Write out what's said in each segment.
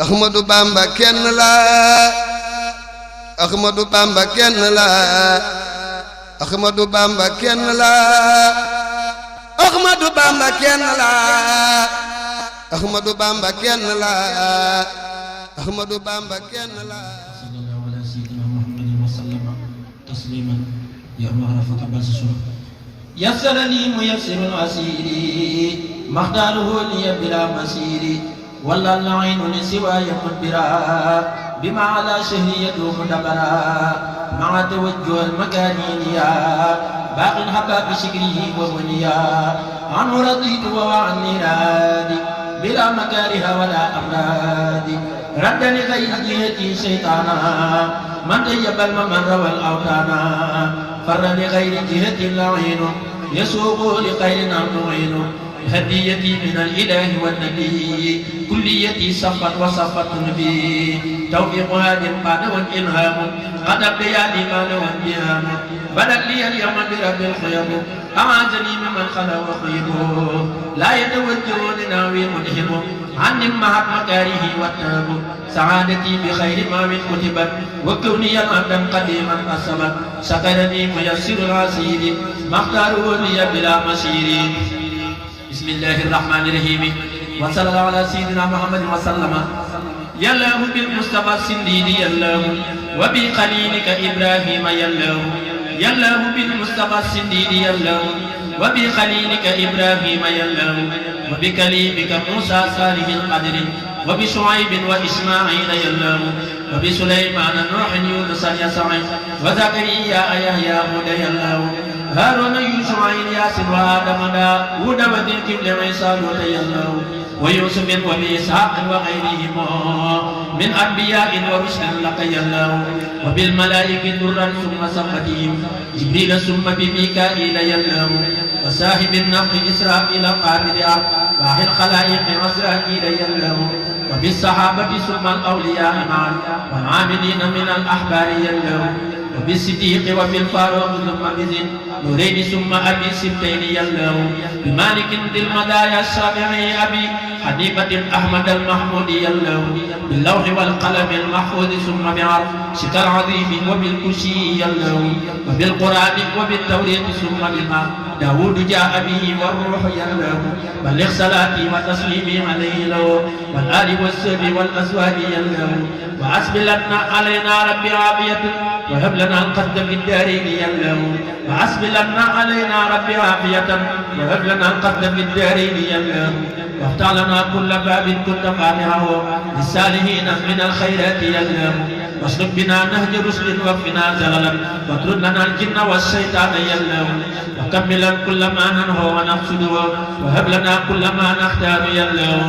Ahmadou Bamba kenn la Ahmadou Bamba kenn la Ahmadou Bamba kenn la Ahmadou Bamba kenn la Ahmadou Bamba kenn la Ahmadou Bamba kenn la sallallahu ala sayyidina Muhammadin wa sallama tasliman ya ma'rifata bassu yassarani muyassirul asiri makhdaruhu li bila masiri wala la'inu li siwaya mudbira bima ala shahri yadu mudabara ma'a tawajjuh al makaniniya baqin habba bi shikrihi wa waliya anhu raditu wa anni radi bila makariha wala amradi raddani ghayri jihati shaytana man tayyabal mamar wal awtana farrani ghayri jihati la'inu yasuqu li khairin amtu'inu هديتي من الإله والنبي كليتي صفت وصفت نبي توفيق هاد بعد والإلهام قد بياني مال والبيان بدل لي اليوم برب الخيم أعاذني ممن خلا وخيبه لا يتوجه لناوي مدهم عني مع مكاره والتاب سعادتي بخير ما من كتبت وكوني الأبدا قديما أسبت سكرني ميسر العسير مختاره لي بلا مسير بسم الله الرحمن الرحيم وصلى الله على سيدنا محمد وسلم يا الله بالمصطفى السنديد يا الله وبخليلك إبراهيم يا الله يا الله بالمصطفى السنديد يا الله وبخليلك إبراهيم يا الله وبكليمك موسى صالح القدر وبشعيب وإسماعيل يا الله وبسليمان نوح يونس يسع وزكريا يحيى هدى يا الله هارون يوسف إلياس وآدم داود وذي الكفل عيسى يا الله ويوسف وبإسحاق وغيرهم من أنبياء ورسل لك يا الله وبالملائكة درا ثم صفتهم جبريل ثم بميكائيل يا الله وصاحب النفخ إسرافيل قابل واحد الخلائق عزرائيل يا الله وبالصحابة ثم الأولياء معا والعاملين من الأحبار يا الله وبالصديق وبالفاروق ثم بذن نورين ثم أبي سبتين يا الله بمالك ذي المدايا الشافعي أبي حنيفة أحمد المحمود يا الله باللوح والقلم المحفوظ ثم بعرشك العظيم وبالكرسي يا الله وبالقرآن وبالتورية ثم بما داود جاء به والروح يا الله بلغ صلاتي وتسليمي عليه له والآل والسب والأزواج يا الله وأسبلنا علينا ربي عافية وهب لنا القصد في الدارين يا الله وأسبلنا علينا ربي عافية وهب لنا القصد في الدارين يا الله وافتح لنا كل باب كنت فاتحه للسالهين من الخيرات يا الله واسلك بنا نهج رشد واكفنا زللا واطرد لنا الجن والشيطان يا الله وكملا كل ما ننهى ونقصده وهب لنا كل ما نختار يا الله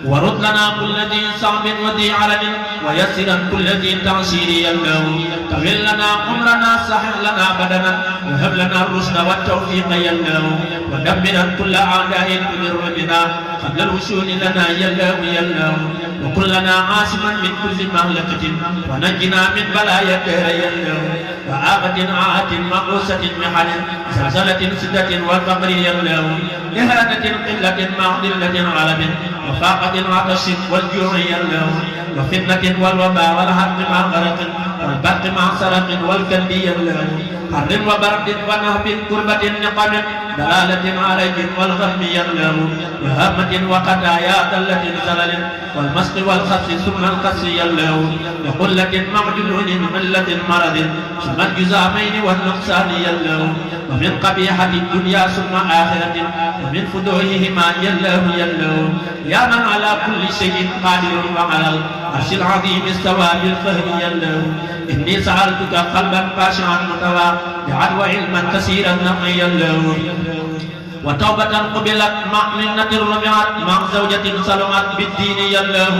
ورد لنا كل ذي صعب وذي علم ويسرا كل ذي تعسير يا الله طول لنا عمرنا سهل لنا بدنا وهب لنا الرشد والتوفيق يا الله ودمرا كل اعداء تضر بنا قبل الوصول لنا يا الله يا الله وكن لنا عاصما من كل مهلكة ونجنا من بلايا الدهر يا الله وآفة عاهة مقوسة محن زلزلة سدة والفقر يا الله إهانة قلة مع ذلة علم وفاقة عطش والجوع يا الله وفتنة والوباء والحرب مع غرق والبرق مع سرق والكلب يا الله حر وبرد ونهب كربة نقم دلالة عليك والغم يا الله وهامة وقضايا دلة زلل والمسق والخس ثم القس يا الله وقلة معجنون ملة مرض ثم الجزامين والنقصان يا الله ومن قبيحة الدنيا ثم آخرة ومن فدوههما يا الله يا الله يا من على كل شيء قادر وعلى العرش العظيم استوى بالفهم يا الله إني سألتك قلبا خاشعا متواضعا وعلما كثيرا نقيا له وتوبة قبلت مع منة رفعت مع زوجة سلمت بالدين يا الله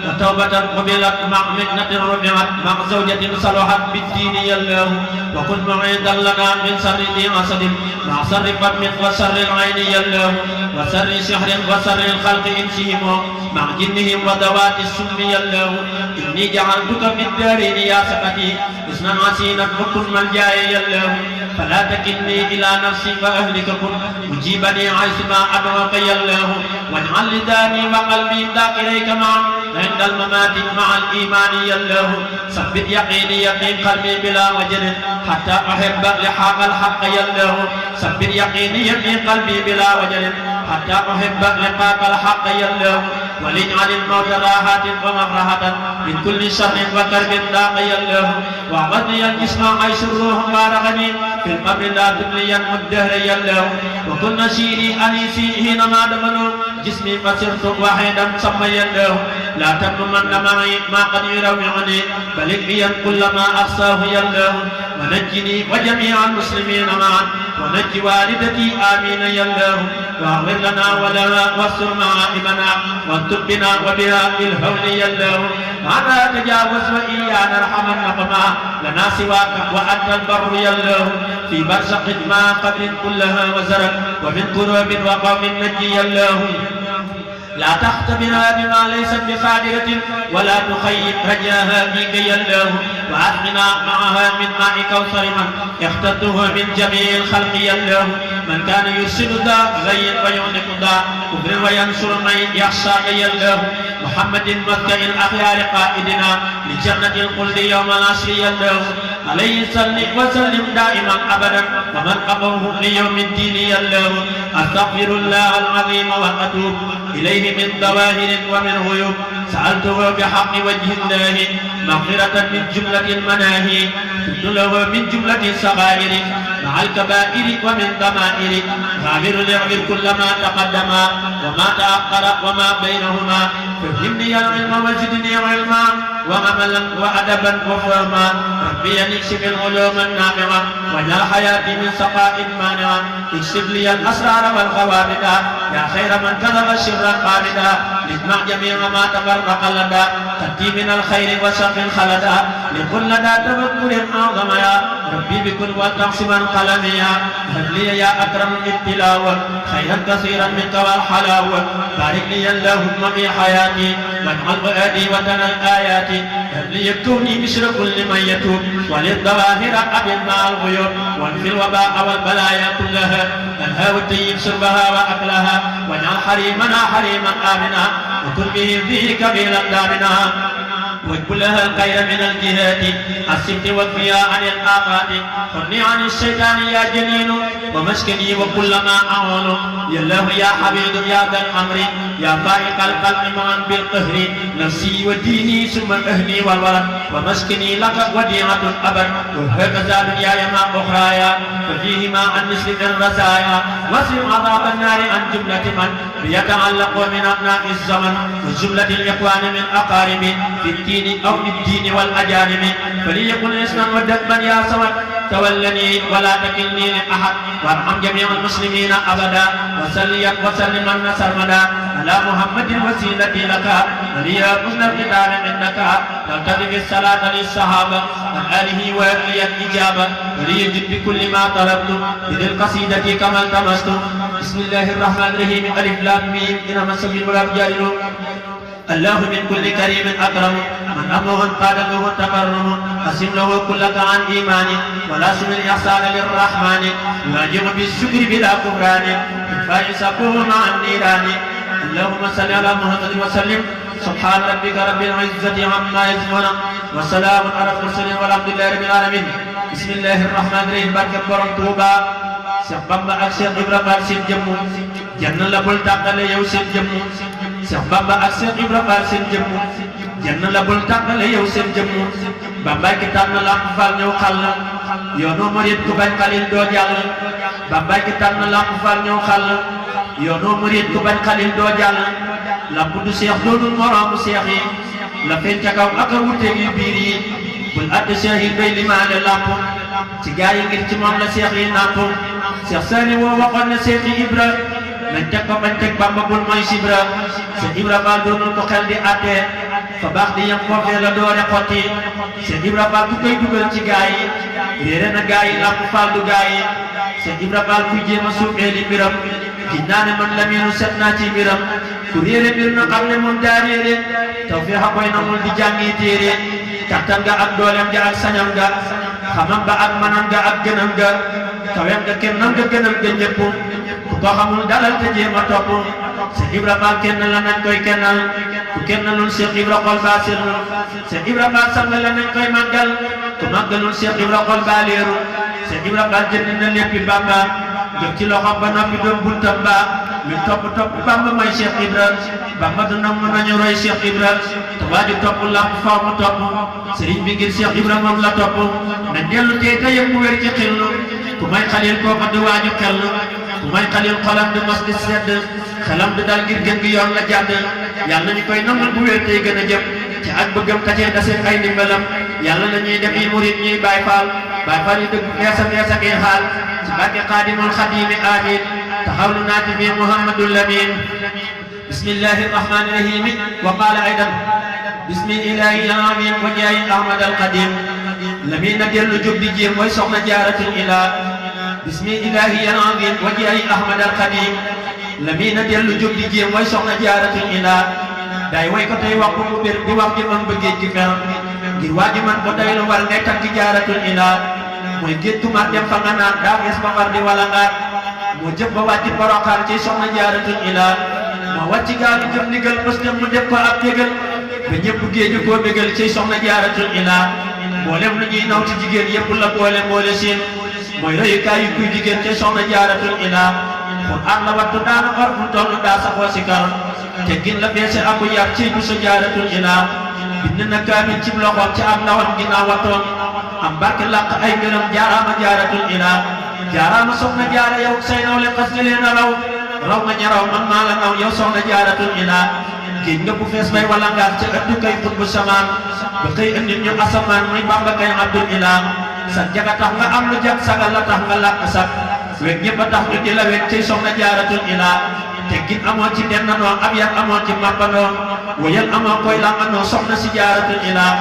وتوبة قبلت مع منة رفعت مع زوجة صلحت بالدين يا الله وكن معيدا لنا من شر ذي حسد مع شر فم وشر العين يا الله وشر سحر وشر الخلق انسهم مع جنهم وذوات السم يا الله إني جعلتك في الدارين يا سقتي اسما عسينا وكن ملجاي يا الله فلا تكلني إلى نفسي وأهلك كن مجيبني عيثما أدعوك يا الله واجعل لساني وقلبي ذاكريك معا عند الممات مع الإيمان يالله ثبت يقيني يقين قلبي بلا وجل حتى أحب لحاق الحق يالله ثبت يقيني يقين قلبي بلا وجل حتى أحب لقاك الحق يالله ولجعل الموت راحة ومفرحة من كل شر وكرب ضاق يالله وعبدني الجسم عيش الروح بارغني في القبر لا تبليا الدهر يالله وكن نشيري أنيسي حينما دفنوا جسمي فصرت وحيدا سمي الله لا تمن معي ما قد يروعني بل اكفيا كل ما أخصاه يالله ونجني وجميع المسلمين معا ونجي والدتي آمين يالله واغفر لنا ولها واستر معائبنا واكتب بنا وبها بالهول يالله أنا تجاوز وإيانا ارحم النقمة لنا سواك وأنت البر يالله في برزق ما قبل كلها وزرق ومن كروب وقوم نجي يالله لا تختبرها بما ليست بقادرة ولا تخيب رجاها فيك يالله وأثمنا معها من ماء كوثر من اخترته من جميع الخلق يالله من كان يرسل ذا غير ويعنق ذا كبر وينصر من يخشاك يالله محمد مكة الأخيار قائدنا لجنة الخلد يوم العصر يالله عليه صل وسلم دائما أبدا ومن قبوه ليوم الدين يالله أستغفر الله العظيم وأتوب إليه من ظواهر ومن غيوب سألته بحق وجه الله مغفرة من جملة المناهي كنت له من جملة الصغائر مع الكبائر ومن ضمائر غافر ليغفر كل ما تقدم وما تأخر وما بينهما فهمني العلم وزدني علما وعملا وأدبا وفهما ربي اكشف العلوم النافعة واجعل حياتي من سقاء مانعة اكشف لي الأسرار والغوامض يا خير من كذب الشر قامدا لاسمع جميع ما تفرق لدى تأتي من الخير وشر خلدا لكل لدى تفكر أعظم يا ربي بكل والتقسما قلميا هب لي يا أكرم التلاوة خيرا كثيرا منك والحلاوة بارك لي اللهم في حياتي واجعل فؤادي وطن الآيات هب لي كوني بشر كل من يتوب وللظواهر أبد مع الغيوب وانفي الوباء والبلايا كلها انهى والطيب شربها وأكلها واجعل حريمنا حريما آمنا وكن به فيه كبيرا دامنا واجب لها الخير من الجهات السبت واكفيا عن الآفات خذني عن الشيطان يا جنين ومسكني وكل ما أعون يا الله يا حبيب يا ذا الأمر يا فائق القلب معا بالقهر نفسي وديني ثم أهلي والولد ومسكني لك وديعة أبد وهكذا دنياي مع أخرايا ففيهما عن مثل الرزايا واصرف عذاب النار عن جملة من يتعلق من أبناء الزمن وجملة الإخوان من أقارب في الدين أو الدين والأجانب فليكن اسما ودفا يا صمد تولني ولا تكلني لأحد وارحم جميع المسلمين أبدا وسليا وسلما سرمدا على محمد وسيلتي لك ولي حسن الختام عندك تلتقي في الصلاة للصحابة وآله وأهلي الإجابة وليجد بكل ما طلبت بذي القصيدة كما التمست بسم الله الرحمن الرحيم ألف لام ميم إنما السبيل ولا تجادلوا الله من كل كريم أكرم من أمره قال له التكرم أسم له كلك عن إيمان ولا سم الإحسان للرحمن يواجه بالشكر بلا كفران فيسقوه مع النيران اللهم صل على محمد وسلم سبحان ربك رب العزة عما يصفون وسلام على المرسلين والحمد لله رب العالمين بسم الله الرحمن الرحيم barke borom Touba Cheikh Bamba ak Cheikh Ibrahima seen jëmm jann la bul tàqale yow seen jëmm Cheikh Bamba ak Cheikh Ibrahima seen jëmm jann la bul tàqale yow seen jëmm Bambaay ki tànn Lamp Fall ñëw xàll yoonu murid ku bañ xalil doo jàll Bambaay ki tànn Lamp Fall ñëw xàll yoonu murid ku bañ xalil doo jàll lamp du seex doonul moroomu seex yi la feeñ ca kaw ak a wuteeg yu biir yi bul àtte seex yi bay limaale lamp ci gaa yi ngir ci moom la seex yi nàmp seex Saali woo waxoon ne seexi Ibra nañ teg ko bañ teg Bamba bul mooy sibra seex Ibra Faal doonul ko xel di àtte fa baax di yem foofee la doore xotti seex Ibra Faal ku koy dugal ci gaa yi réere na gaa yi Lamp Faal du gaa yi seex Ibra Faal kuy jéem a suufee li mbiram giñ naa ne man Laminu set naa ci mbiram ku réere mbir na xam ne moom daa réere tawfeex a koy namul di jàngi téere kattan ga ak dooleem ga ak sañam ga xamam ba ak manam ga ak gënam ga kawem ga kennam ga gënam ga ñëpp ku ko xamul dalal te jéem a topp Seex Ibra Faal kenn la nañ koy kennal ku kennalul Cheikh Ibra xol ba sirlu Cheikh Ibra Fall sang la nañ koy màggal ku màggalul Cheikh Ibra xol ba leeru Cheikh Ibra Fall jënd na léppi Bamba jëf ci loxom ba noppi doon buntam ba lu topp Bamba mooy Cheikh Ibra Bamba du nam nañu roy Cheikh Ibra te waaju topp lamp faw mu topp sëriñ bi ngir Cheikh Ibra moom la topp na dellu tey te yëpp wér ci xillu ku may xalil kooka du waaju xel ku may xalil xolam du mas di sedd xelam du dal ngir gën gi yoon la jàdd yàlla nañu koy nangul bu wér tey gën a jëm ci ak bëggam kacee dase ay ndimbalam yàlla na ñuy def yi murit ñuy Baay Faal yi dëgg feesa feesa kii xaal ci barke Xaadimul Xadiimi amiin taxawlu naati fi Muhammadul Lamin bismillahi rahmani rahim wa qala aydan bismillahi amin wa jaayi Ahmad al Qadim Lamin na dellu jóg di jéem mooy soxna Jaaratul Ilaa bismillahi amin wa jaayi Ahmad al Qadim Lamin na dellu jóg di jéem mooy soxna Jaaratul Ilaa day way ko tey wax bu mu bir di wax ji man bëggee ci fer ngir waa ji man ko day lu war ngay takk Jaaratul Ilaa mooy géttu ma dem fa nga naan daa xees ba far di wala ngaat moo jëf ba wàcc Poroxaan ci soxna Jaaratul Ilaa moo wàcc gaalu jëm ndigal mës dem mu def ko ab jégal ba ñëpp géeju koo bégal ci soxna Jaaratul Ilaa mboolem lu ñuy naw ci jigéen yëpp la boole seen mooy royukaay yu kuy jigéen ci soxna Jaaratul Ilaa Qur'aan la wattu daana or fu toll daa saxoo si kar te gin la beese aku yar ci bu sa Jaaratul Ilaa bind na kaamil ci loxoom ci am ndawam ginnaaw wattoon am barke làq ay ngërëm jaaraama Jaaratul Ilaa jaaraama soxna Jaara yow say naw le xas nga leen a raw nga ñaraw man maa la naw yow soxna Jaaratul Ilaa géej nga bu fees bay wala ngaar ca ëttu kay xutbu samaan ba xëy andil ñu asamaan muy Bamba kay Abdul Ilaa sa jaga tax nga am lu jag sagal la tax nga làq sag weg ñëpp a tax ñu di la weg cay soxna Jaaratul Ilaa te gin amoo ci dennanoo ab yat amoo ci mappandoo wayal amoo koy lànganoo soxna si Jaaratul Ilaa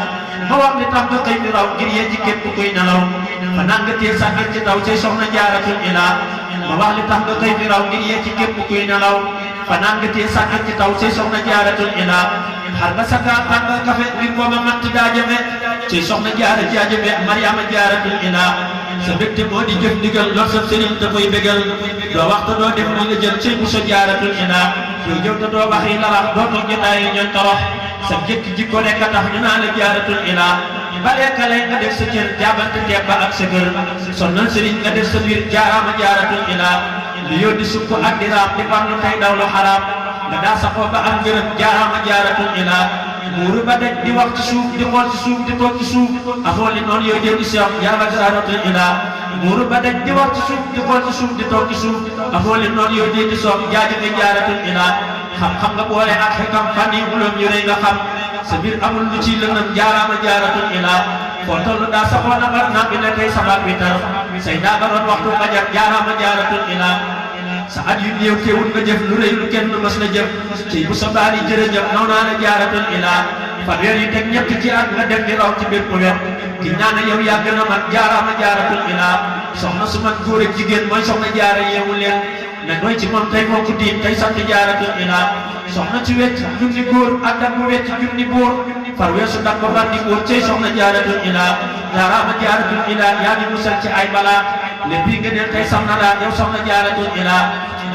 ma wax li tax nga xëy di raw ngir yee ci képp kuy nelaw fanaan nga tee sàkkit ci taw cay soxna Jaaratul Ilaa ma wax li tax nga xëy di raw ngir yee ci képp kuy nelaw fanaan nga tee sàkkit ci taw cay soxna Jaaratul Ilaa xar nga sakkaan xar nga kafe ngir booba matt daa jëme cay soxna Jaara jaajëme Mariama Jaaratul Ilaa sa mbégte moo di jëf ndigal lor sa sëriñ te koy bégal doo wax te doo def li nga jël cay bu sa Jaaratul Ilaa doo jëw te doo waxi larax doo toog jotaay ñooñ torox sa jëkk jikko rekk a tax ñu naan la Jaaratul Ilaa baleekale nga def sa cër jaabante teeb ba ak sa kër sonnal sëriñ nga def sa biir jaaraama Jaaratul Ilaa li yónni sukk ak di raam di farlu tey daw lu xaraam nga daa saxoo ba am ngërëm jaaraama Jaaratul Ilaa muuru ba daj di wax ci suuf di xool ci suuf di toog ci suuf afoo li noonu yooyu jëw di seex jaaraama Jaaratul Ilaa muuru ba daj di wax ci suuf di xool ci suuf di toog ci suuf afoo li noonu yooyu jëw di soog jaajëfe Jaaratul Ilaa xam-xam nga boole ak xikam fan yi uloom yu rëy nga xam sa biir amul lu ci lëndëm jaaraama Jaaratul Ilaa foo toll daa saxoo naqar naa bi ne tey sabaat bi tar say daagaroon waxtu fajar jaaraama Jaaratul Ilaa sa at yu néew teewul nga jëf lu rëy lu kenn mës na jëf ci bu sa baali jërëjëf naw naa la Jaaratul Ilaa fanweer yi teg ñett ci at nga dem di raw ci bépp wet ki ñaana yow yaa gën a mat jaaraama Jaaratul Ilaa soxna su mat góor ak jigéen mooy soxna Jaara yeewu leen ne doy ci moom tey moo ko diin tey sant Jaaratul Ilaa soxna ci wecc junni góor ak dak bu wecc junni boor far weesu dak ba bar di góor cey soxna Jaaratul Ilaa jaaraama Jaaratul Ilaa yaa ngi musal ci ay balaa lépp yi nga neen tey sam na laa yow soxna Jaaratul Ilaa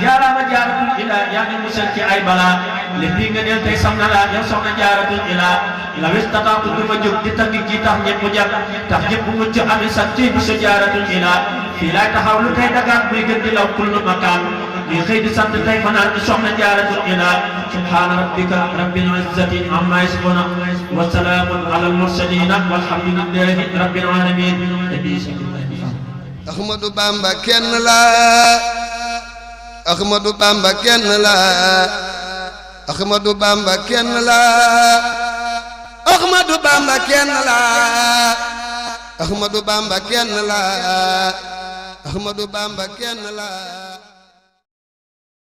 jaaraama Jaaratul Ilaa yaa ngi musal ci ay balaa lépp yi nga neen tey sam na laa yow soxna Jaaratul Ilaa la wes tataatu du ma jóg di tagg ji tax ñëpp jag tax ñëpp mucc ami sax ci bu sa Jaaratul Ilaa fii laay taxaw lu tey dagaan muy gën di law kullu makaan ñuy xëy di sant tey fanaan di soxna Jaaratul Ilaa subhaana rabbika rabbil izzati amma yasifuuna wa salaamun alal mursaliin walhamdulillahi rabbil aalamiin. Ahmadou Bamba kenn la Ahmadou Bamba kenn la Ahmadou Bamba kenn la Ahmadou Bamba kenn la Ahmadou Bamba kenn la Ahmadou Bamba kenn la